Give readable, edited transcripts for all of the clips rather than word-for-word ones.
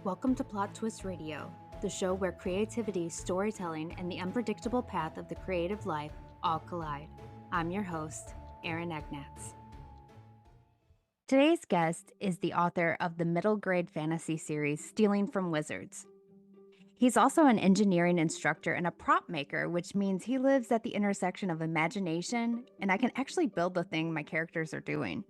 Welcome to Plot Twist Radio, the show where creativity, storytelling, and the unpredictable path of the creative life all collide. I'm your host, Erin Egnatz. Today's guest is the author of the middle grade fantasy series Stealing from Wizards. He's also an engineering instructor and a prop maker, which means he lives at the intersection of imagination and I can actually build the thing my characters are doing.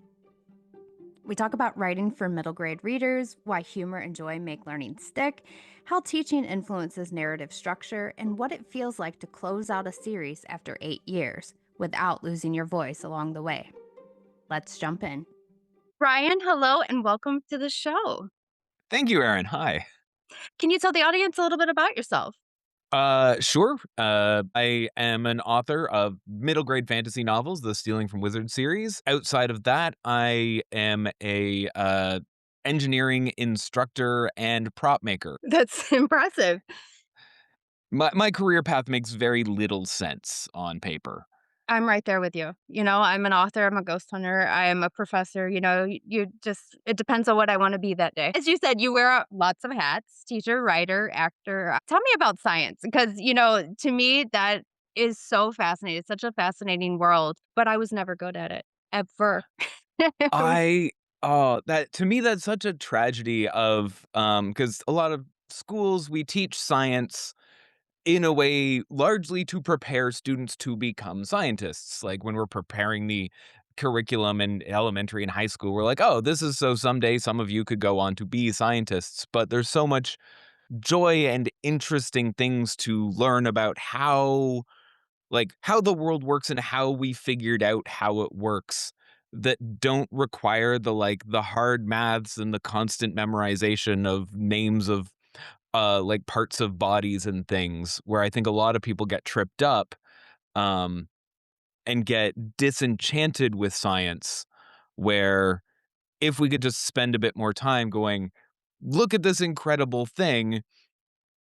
We talk about writing for middle grade readers, why humor and joy make learning stick, how teaching influences narrative structure, and what it feels like to close out a series after 8 years without losing your voice along the way. Let's jump in. Ryan, hello and welcome to the show. Thank you, Erin. Hi. Can you tell the audience a little bit about yourself? Sure. I am an author of middle grade fantasy novels, the Stealing from Wizards series. Outside of that, I am a engineering instructor and prop maker. That's impressive. My career path makes very little sense on paper. I'm right there with you. I'm an author, I'm a ghost hunter, I am a professor, you just it depends on what I wanna be that day. As you said, you wear lots of hats, teacher, writer, actor. Tell me about science because, to me, that is so fascinating. It's such a fascinating world, but I was never good at it, ever. It was I that to me that's such a tragedy of because a lot of schools we teach science in a way largely to prepare students to become scientists. Like when we're preparing the curriculum in elementary and high school, we're like, oh, this is so someday some of you could go on to be scientists. But there's so much joy and interesting things to learn about how the world works and how we figured out how it works that don't require the hard maths and the constant memorization of names of like parts of bodies and things, where I think a lot of people get tripped up um and get disenchanted with science, where if we could just spend a bit more time going, look at this incredible thing,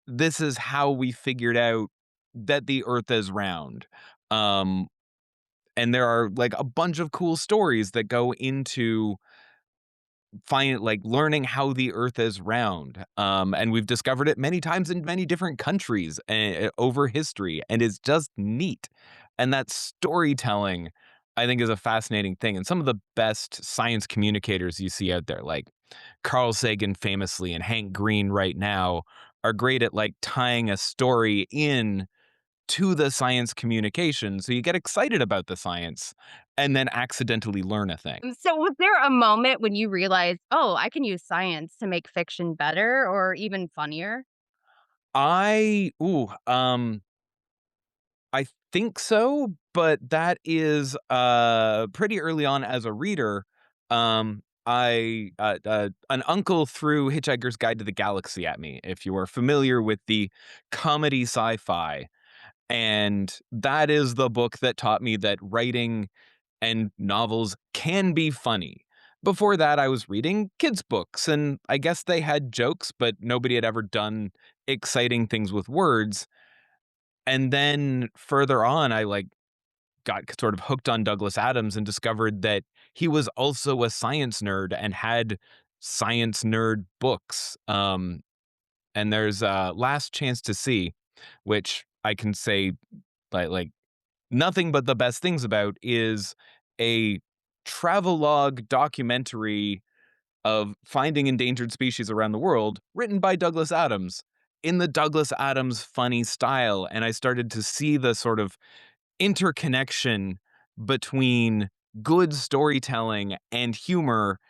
this is how we figured out that the earth is round. um and there are like a bunch of cool stories that go into learning how the earth is round. And we've discovered it many times in many different countries over history, and it's just neat. And that storytelling, I think, is a fascinating thing. And some of the best science communicators you see out there, like Carl Sagan famously and Hank Green right now, are great at like tying a story in to the science communication, so you get excited about the science and then accidentally learn a thing. So was there a moment when you realized, "Oh, I can use science to make fiction better or even funnier?" I ooh, I think so, but that is pretty early on as a reader. I An uncle threw Hitchhiker's Guide to the Galaxy at me, if you are familiar with the comedy sci-fi. And that is the book that taught me that writing and novels can be funny. Before that, I was reading kids' books, and I guess they had jokes, but nobody had ever done exciting things with words. And then further on, I got sort of hooked on Douglas Adams and discovered that he was also a science nerd and had science nerd books. And there's Last Chance to See, which I can say like nothing but the best things about, is a travelogue documentary of finding endangered species around the world written by Douglas Adams in the Douglas Adams funny style. And I started to see the sort of interconnection between good storytelling and humor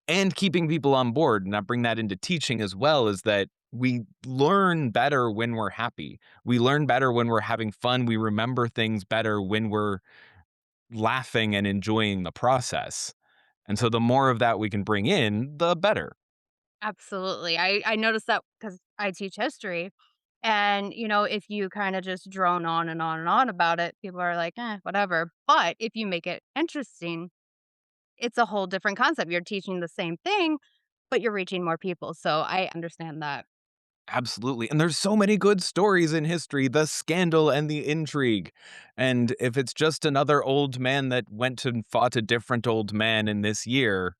and keeping people on board. And I bring that into teaching as well, is that we learn better when we're happy. We learn better when we're having fun. We remember things better when we're laughing and enjoying the process. And so the more of that we can bring in, the better. Absolutely. I noticed that because I teach history, and, if you kinda just drone on and on and on about it, people are like, "Eh, whatever." But if you make it interesting, it's a whole different concept. You're teaching the same thing, but you're reaching more people, so I understand that. Absolutely. And there's so many good stories in history, the scandal and the intrigue. And if it's just another old man that went and fought a different old man in this year,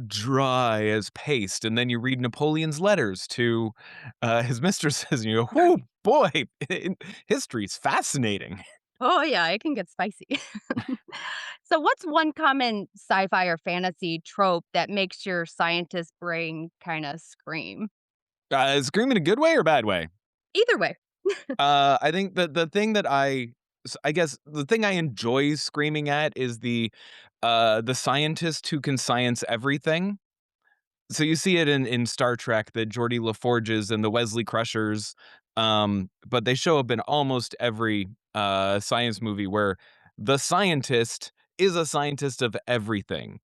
dry as paste, and then you read Napoleon's letters to, his mistresses, and you go, "Oh, boy, history's fascinating." Oh, yeah, it can get spicy. So, what's one common sci fi or fantasy trope that makes your scientist brain kind of scream? Scream in a good way or bad way? Either way. I think that the thing that I guess the thing I enjoy screaming at is the scientist who can science everything. So you see it in Star Trek, the Geordie LaForges and the Wesley Crushers, but they show up in almost every, science movie where the scientist is a scientist of everything.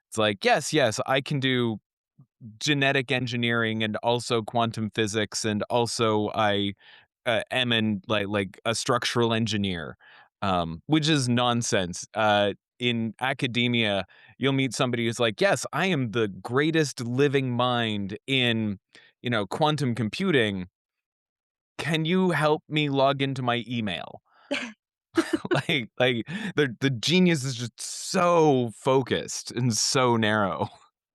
It's like, "Yes, yes, I can do genetic engineering and also quantum physics, and also I, am like a structural engineer," which is nonsense. In academia, you'll meet somebody who's like, "Yes, I am the greatest living mind in, quantum computing. Can you help me log into my email?" Like the genius is just so focused and so narrow.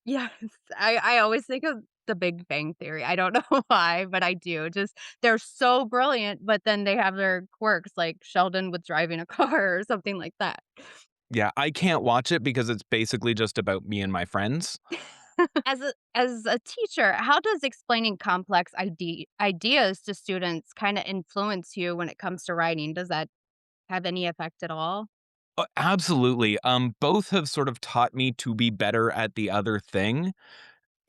Yes, I always think of The Big Bang Theory. I don't know why, but I do. Just they're so brilliant, but then they have their quirks, like Sheldon with driving a car or something like that. Yeah, I can't watch it because it's basically just about me and my friends. As a teacher, how does explaining complex ideas to students kind of influence you when it comes to writing? Does that have any effect at all? Absolutely. Both have sort of taught me to be better at the other thing.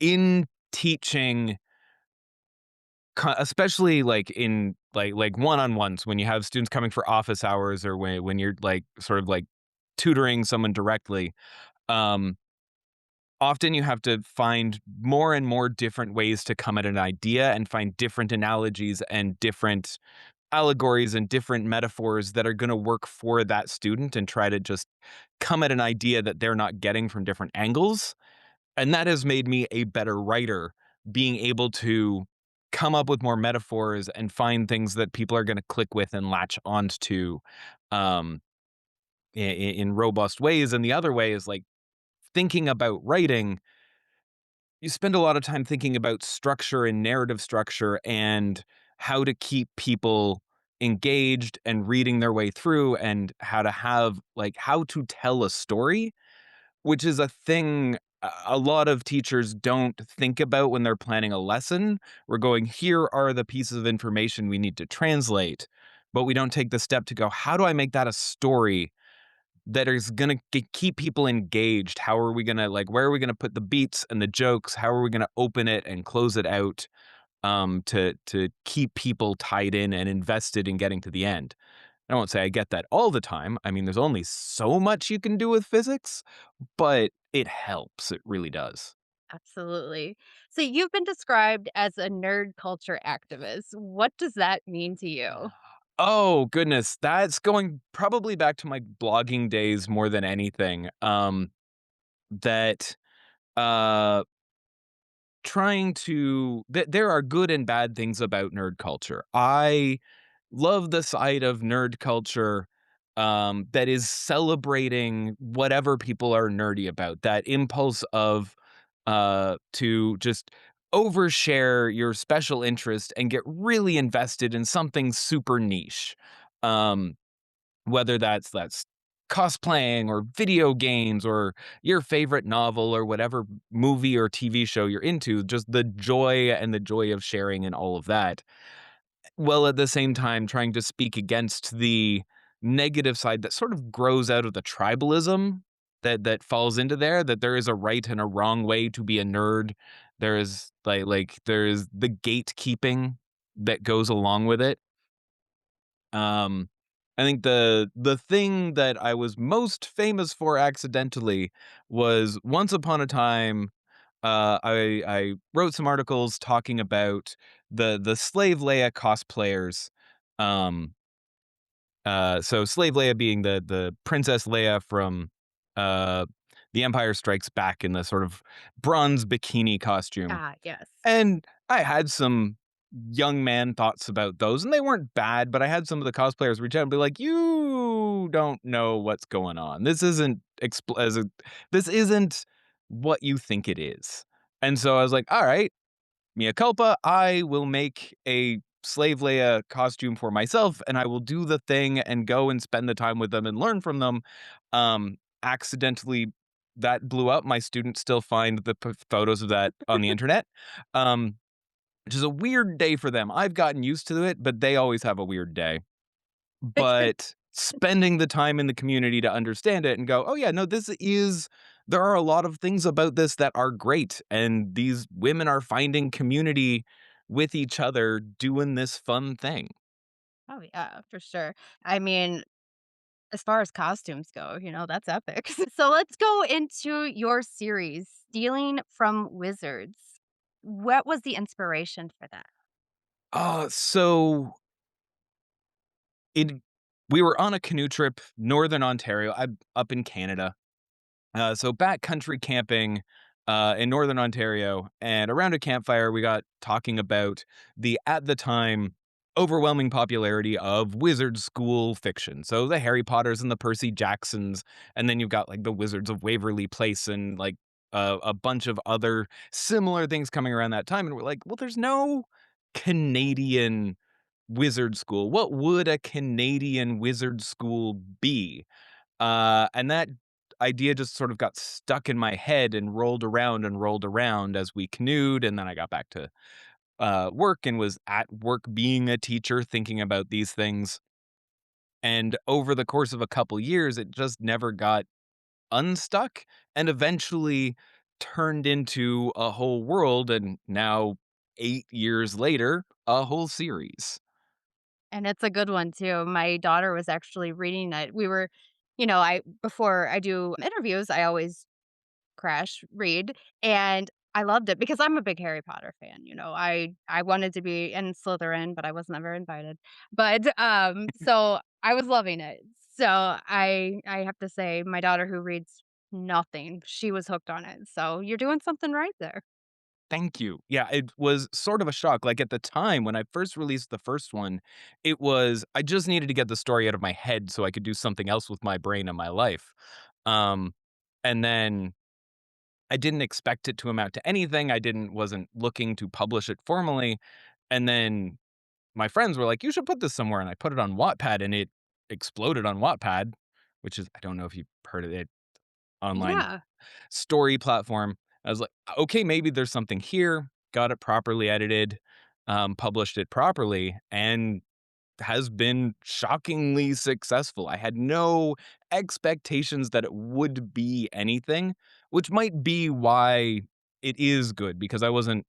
In teaching, especially like in like one-on-ones when you have students coming for office hours, or when you're like sort of like tutoring someone directly. Um, Often you have to find more and more different ways to come at an idea and find different analogies and different allegories and different metaphors that are going to work for that student, and try to just come at an idea that they're not getting from different angles. And that has made me a better writer, being able to come up with more metaphors and find things that people are going to click with and latch onto, um, in robust ways. And the other way is like thinking about writing. You spend a lot of time thinking about structure and narrative structure and how to keep people engaged and reading their way through, and how to have like how to tell a story, which is a thing a lot of teachers don't think about when they're planning a lesson. We're going, here are the pieces of information we need to translate, but we don't take the step to go, how do I make that a story that is gonna keep people engaged? How are we gonna like where are we gonna put the beats and the jokes? How are we gonna open it and close it out, to keep people tied in and invested in getting to the end? I won't say I get that all the time. I mean, there's only so much you can do with physics, but it helps. It really does. Absolutely. So you've been described as a nerd culture activist. What does that mean to you? Oh, goodness. That's going probably back to my blogging days more than anything. That uh there are good and bad things about nerd culture. I love the side of nerd culture, that is celebrating whatever people are nerdy about. That impulse of to just overshare your special interest and get really invested in something super niche. Um, Whether that's cosplaying or video games or your favorite novel or whatever movie or TV show you're into, just the joy and the joy of sharing and all of that. While at the same time trying to speak against the negative side that sort of grows out of the tribalism that falls into there, that there is a right and a wrong way to be a nerd. There is there is the gatekeeping that goes along with it. Um, I think the thing that I was most famous for accidentally was once upon a time, I wrote some articles talking about the Slave Leia cosplayers. Um, so Slave Leia being the Princess Leia from uh, The Empire Strikes Back, in the sort of bronze bikini costume. Ah, yes. And I had some young man thoughts about those, and they weren't bad, but I had some of the cosplayers reach out and be like, "You don't know what's going on. This isn't what you think it is. And so I was like, all right, mea culpa, I will make a slave Leia costume for myself and I will do the thing and go and spend the time with them and learn from them. Accidentally, that blew up. My students still find the photos of that on the internet, um, which is a weird day for them. I've gotten used to it, but they always have a weird day. But spending the time in the community to understand it and go, "Oh, yeah, no, this is there are a lot of things about this that are great, and these women are finding community with each other doing this fun thing." Oh, yeah, for sure. I mean, as far as costumes go, that's epic. So let's go into your series, Stealing from Wizards. What was the inspiration for that? So it we were on a canoe trip, Northern Ontario. I'm up in Canada. So backcountry camping in Northern Ontario, and around a campfire, we got talking about the at the time overwhelming popularity of wizard school fiction. So the Harry Potters and the Percy Jacksons, and then you've got like the Wizards of Waverly Place and like a bunch of other similar things coming around that time. And we're like, well, there's no Canadian wizard school. What would a Canadian wizard school be? And that idea just sort of got stuck in my head and rolled around as we canoed. And then I got back to work and was at work being a teacher, thinking about these things. And over the course of a couple years, it just never got unstuck and eventually turned into a whole world. And now, 8 years later, a whole series. And it's a good one too. My daughter was actually reading it. I before I do interviews, I always crash read, and I loved it because I'm a big Harry Potter fan. I wanted to be in Slytherin, but I was never invited. But so I was loving it. So I have to say, my daughter who reads nothing, she was hooked on it. So you're doing something right there. Thank you. Yeah, it was sort of a shock. Like at the time when I first released the first one, it was I just needed to get the story out of my head so I could do something else with my brain and my life. Um, and then I didn't expect it to amount to anything. I didn't wasn't looking to publish it formally. And then my friends were like, "You should put this somewhere." And I put it on Wattpad and it exploded on Wattpad, which is I don't know if you've heard of it, online Yeah. story platform. I was like, okay, maybe there's something here. Got it properly edited, published it properly, and has been shockingly successful. I had no expectations that it would be anything, which might be why it is good because I wasn't,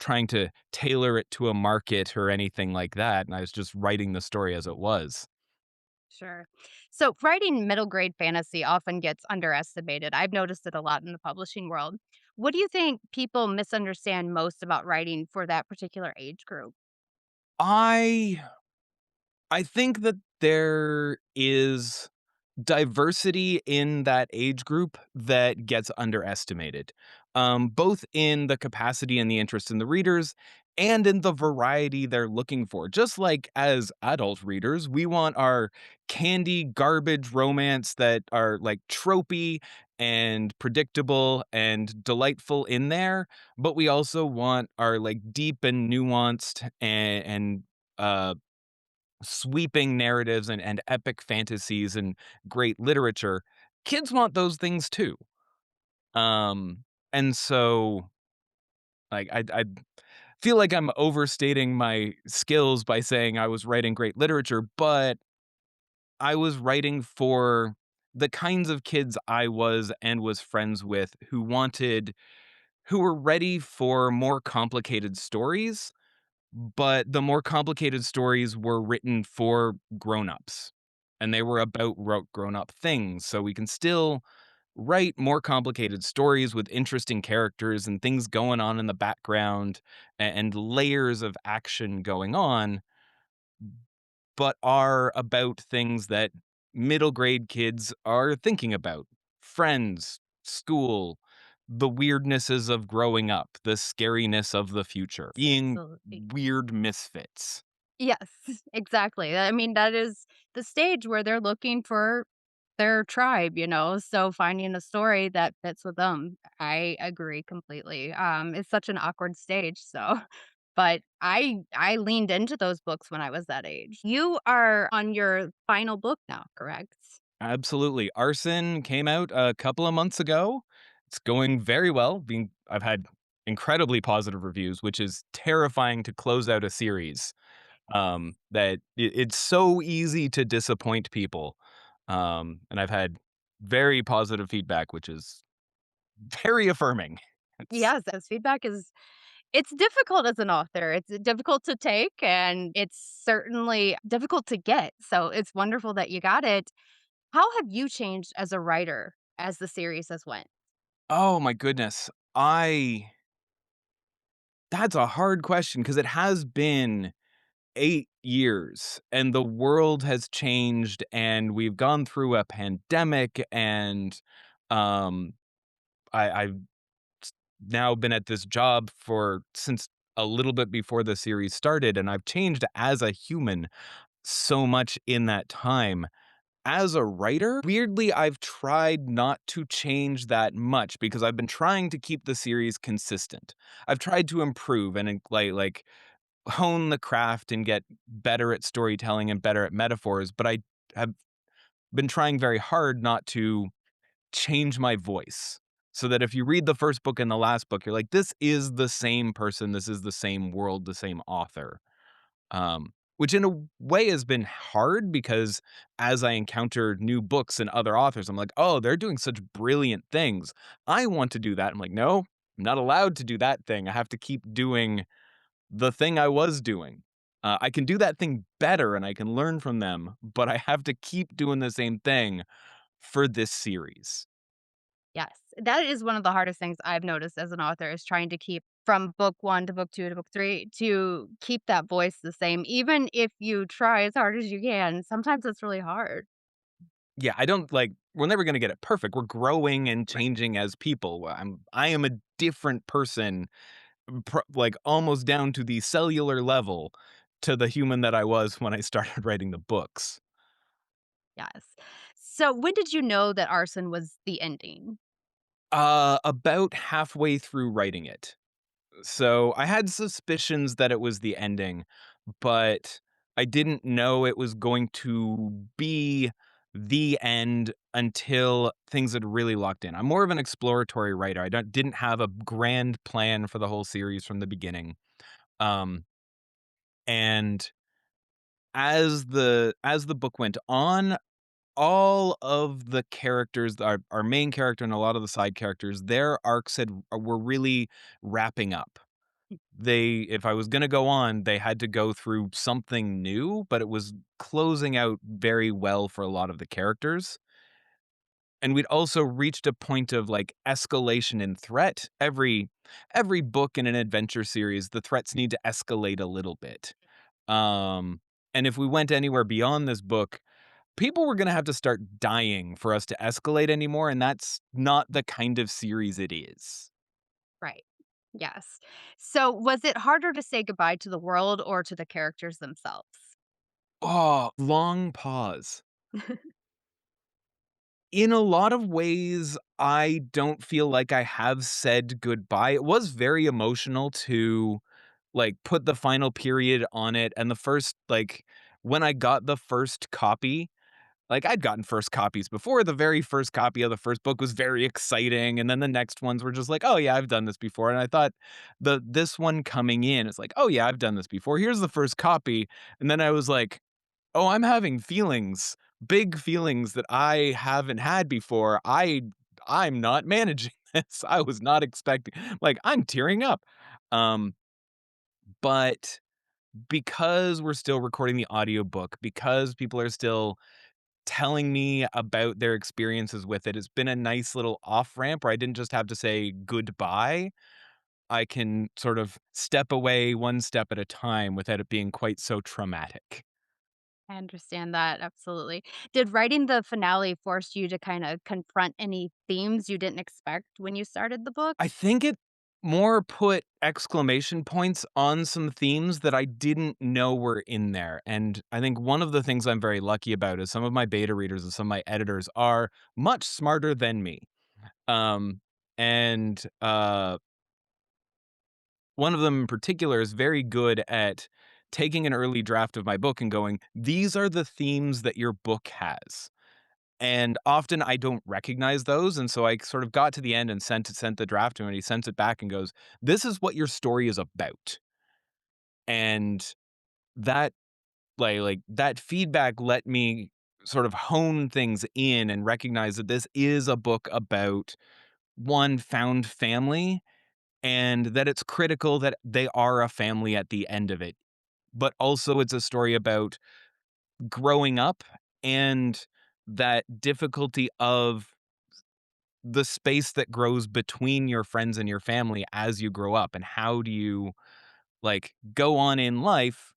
trying to tailor it to a market or anything like that. And I was just writing the story as it was. Sure. So, writing middle grade fantasy often gets underestimated. I've noticed it a lot in the publishing world. What do you think people misunderstand most about writing for that particular age group? I I think that there is diversity in that age group that gets underestimated, both in the capacity and the interest in the readers and in the variety they're looking for. Just like as adult readers, we want our candy garbage romance that are like tropey and predictable and delightful in there, but we also want our like deep and nuanced and sweeping narratives and epic fantasies and great literature. Kids want those things too. And so like I feel like I'm overstating my skills by saying I was writing great literature, but I was writing for the kinds of kids I was and was friends with who were ready for more complicated stories, but the more complicated stories were written for grown-ups, and they were about grown-up things, so we can still write more complicated stories with interesting characters and things going on in the background and layers of action going on, but are about things that middle grade kids are thinking about. Friends, school, the weirdnesses of growing up, the scariness of the future, being Absolutely. weird misfits. Yes, exactly. I mean, that is the stage where they're looking for their tribe, so finding a story that fits with them. I agree completely. It's such an awkward stage, so but I leaned into those books when I was that age. You are on your final book now, correct? Absolutely. Arson came out a couple of months ago. It's going very well. I've had incredibly positive reviews, which is terrifying to close out a series. It's so easy to disappoint people. And I've had very positive feedback, which is very affirming. It's Yes, as feedback is it's difficult as an author. It's difficult to take and it's certainly difficult to get. So it's wonderful that you got it. How have you changed as a writer as the series has went? oh my goodness. I That's a hard question because it has been 8 years and the world has changed and we've gone through a pandemic and um I've now been at this job for since a little bit before the series started and I've changed as a human so much in that time. As a writer, weirdly, I've tried not to change that much because I've been trying to keep the series consistent. I've tried to improve and like hone the craft and get better at storytelling and better at metaphors, but I have been trying very hard not to change my voice. So that if you read the first book and the last book, you're like, this is the same person, this is the same world, the same author. Which in a way has been hard because as I encounter new books and other authors, I'm like, oh, they're doing such brilliant things. I want to do that. I'm like, no, I'm not allowed to do that thing. I have to keep doing the thing I was doing. I can do that thing better and I can learn from them, but I have to keep doing the same thing for this series. Yes, that is one of the hardest things I've noticed as an author is trying to keep from book 1 to book 2 to book 3 to keep that voice the same. Even if you try as hard as you can, sometimes it's really hard. Yeah, I don't like we're never gonna get it perfect. We're growing and Right. changing as people. I am a different person, like almost down to the cellular level to the human that I was when I started writing the books. Yes. So when did you know that Arson was the ending? About halfway through writing it. So I had suspicions that it was the ending, but I didn't know it was going to be the end until things had really locked in. I'm more of an exploratory writer. I didn't have a grand plan for the whole series from the beginning. Um, and as the book went on, all of the characters, our main character and a lot of the side characters, their arcs were really wrapping up. If I was gonna go on, they had to go through something new, but it was closing out very well for a lot of the characters. And we'd also reached a point of, like, escalation in threat. Every book in an adventure series, the threats need to escalate a little bit. Um, and if we went anywhere beyond this book, people were gonna have to start dying for us to escalate anymore, and that's not the kind of series it is. Right. Yes. So was it harder to say goodbye to the world or to the characters themselves? Oh, long pause. In a lot of ways, I don't feel like I have said goodbye. It was very emotional to, like, put the final period on it, and the first like, when I got the first copy, like, I'd gotten first copies before, the very first copy of the first book was very exciting, and then the next ones were just like, "Oh, yeah, I've done this before," and I thought this one coming in is like, "Oh, yeah, I've done this before. Here's the first copy," and then I was like, "Oh, I'm having feelings, big feelings that I haven't had before. I'm not managing this. I was not expecting like, I'm tearing up." Um, but because we're still recording the audiobook, because people are still telling me about their experiences with it, it's been a nice little off-ramp where I didn't just have to say goodbye. I can sort of step away one step at a time without it being quite so traumatic. I understand that, absolutely. Did writing the finale force you to kinda confront any themes you didn't expect when you started the book? I think it more put exclamation points on some themes that I didn't know were in there. And I think one of the things I'm very lucky about is some of my beta readers and some of my editors are much smarter than me. Um, and one of them in particular is very good at taking an early draft of my book and going, these are the themes that your book has. And often I don't recognize those, and so I sort of got to the end and sent the draft to him, and he sends it back and goes, "This is what your story is about." And that that feedback let me sort of hone things in and recognize that this is a book about one found family and that it's critical that they are a family at the end of it. But also it's a story about growing up and that difficulty of the space that grows between your friends and your family as you grow up, and how do you go on in life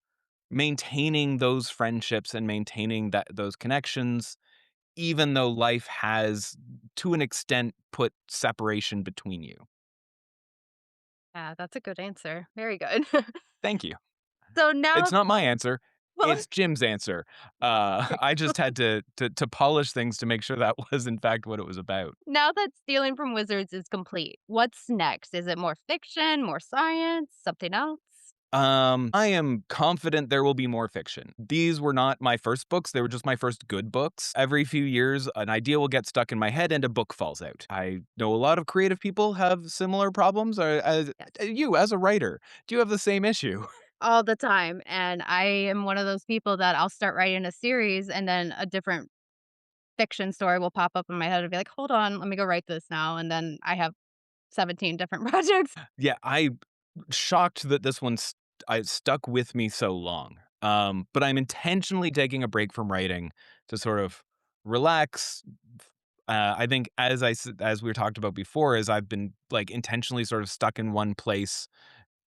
maintaining those friendships and maintaining those connections even though life has to an extent put separation between you. Yeah, that's a good answer. Very good. Thank you. So now It's not my answer, well, it's Jim's answer. I just had to polish things to make sure that was in fact what it was about. now that Stealing from Wizards is complete, what's next? Is it more fiction, more science, something else? I am confident there will be more fiction. These were not my first books, they were just my first good books. Every few years, an idea will get stuck in my head and a book falls out. I know a lot of creative people have similar problems, or as Yes. you as a writer, do you have the same issue? All the time, and I am one of those people that I'll start writing a series and then a different fiction story will pop up in my head and be like, "Hold on, let me go write this now," and then I have 17 different projects. Yeah, I shocked that this one I stuck with me so long. But I'm intentionally taking a break from writing to sort of relax. I think as we were talked about before, as I've been intentionally sort of stuck in one place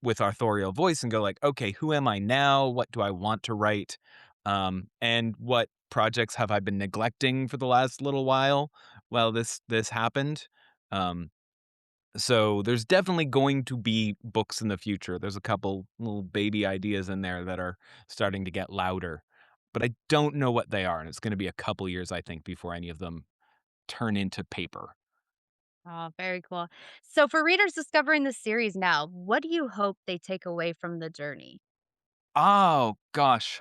with authorial voice and go okay, who am I now? What do I want to write? And what projects have I been neglecting for the last little while? Well, this happened. Um, so there's definitely going to be books in the future. There's a couple little baby ideas in there that are starting to get louder, but I don't know what they are, and it's going to be a couple years, I think, before any of them turn into paper. Oh, very cool. So for readers discovering the series now, what do you hope they take away from the journey? Oh gosh.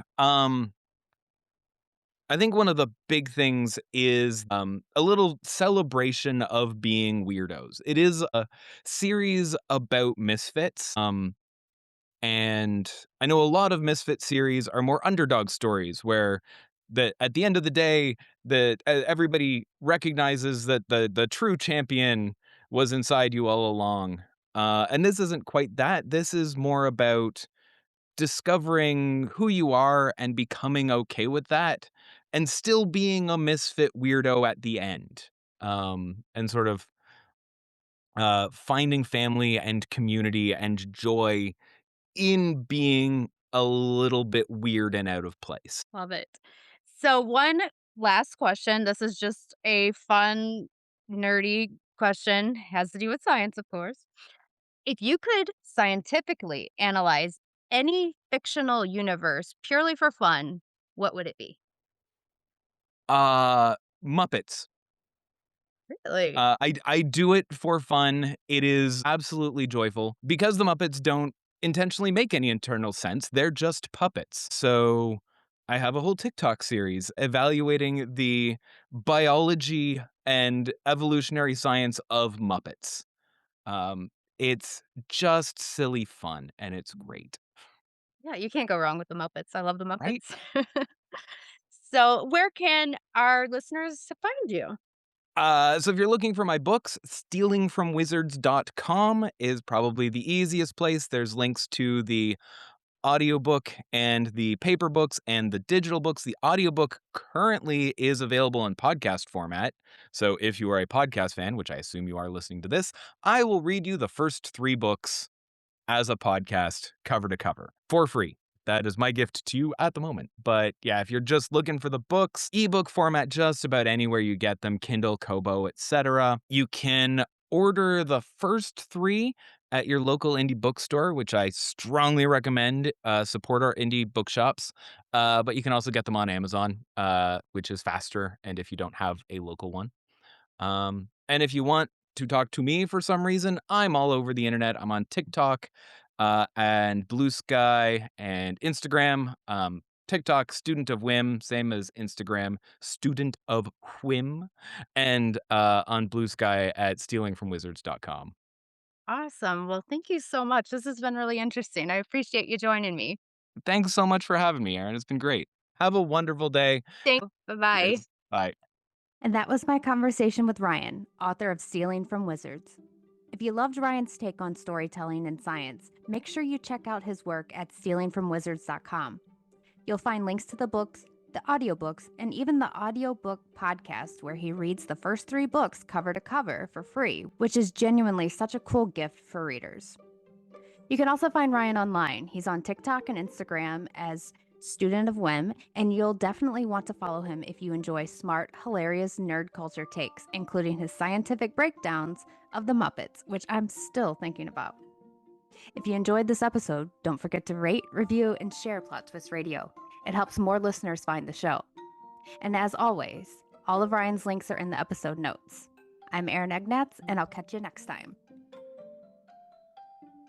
I think one of the big things is a little celebration of being weirdos. It is a series about misfits. And I know a lot of Misfit series are more underdog stories where at the end of the day that everybody recognizes that the true champion was inside you all along. And this isn't quite that. This is more about discovering who you are and becoming okay with that and still being a misfit weirdo at the end. And sort of finding family and community and joy in being a little bit weird and out of place. Love it. So one last question. This is just a fun, nerdy question. Has to do with science, of course. If you could scientifically analyze any fictional universe purely for fun, what would it be? Muppets. Really? I do it for fun. It is absolutely joyful because the Muppets don't intentionally make any internal sense. They're just puppets. So I have a whole TikTok series evaluating the biology and evolutionary science of Muppets. Um, it's just silly fun and it's great, Yeah, you can't go wrong with the Muppets. I love the right? Muppets. So, where can our listeners find you? So if you're looking for my books, stealingfromwizards.com is probably the easiest place. There's links to the audiobook and the paper books and the digital books. The audiobook currently is available in podcast format. So if you are a podcast fan, which I assume you are listening to this, I will read you the first 3 books as a podcast cover to cover for free. That is my gift to you at the moment. But yeah, if you're just looking for the books, ebook format just about anywhere you get them, Kindle, Kobo, etc. You can order the first 3 at your local indie bookstore, which I strongly recommend. Support our indie bookshops. But you can also get them on Amazon, which is faster. And if you don't have a local one, and if you want to talk to me for some reason, I'm all over the internet. I'm on TikTok, and Blue Sky and Instagram. TikTok, Student of Whim, same as Instagram, Student of Whim, and on Blue Sky at stealingfromwizards.com. Awesome. Well, thank you so much. This has been really interesting. I appreciate you joining me. Thanks so much for having me, Aaron. It's been great. Have a wonderful day. Thank you. Bye-bye. Cheers. Bye. And that was my conversation with Ryan, author of Stealing from Wizards. If you loved Ryan's take on storytelling and science, make sure you check out his work at stealingfromwizards.com. You'll find links to the books, the audiobooks, and even the audiobook podcast where he reads the first 3 books cover to cover for free, which is genuinely such a cool gift for readers. You can also find Ryan online. He's on TikTok and Instagram as Student of Whim, and you'll definitely want to follow him if you enjoy smart, hilarious nerd culture takes, including his scientific breakdowns of the Muppets, which I'm still thinking about. If you enjoyed this episode, don't forget to rate, review, and share Plot Twist Radio. It helps more listeners find the show. And as always, all of Ryan's links are in the episode notes. I'm Erin Egnatz, and I'll catch you next time.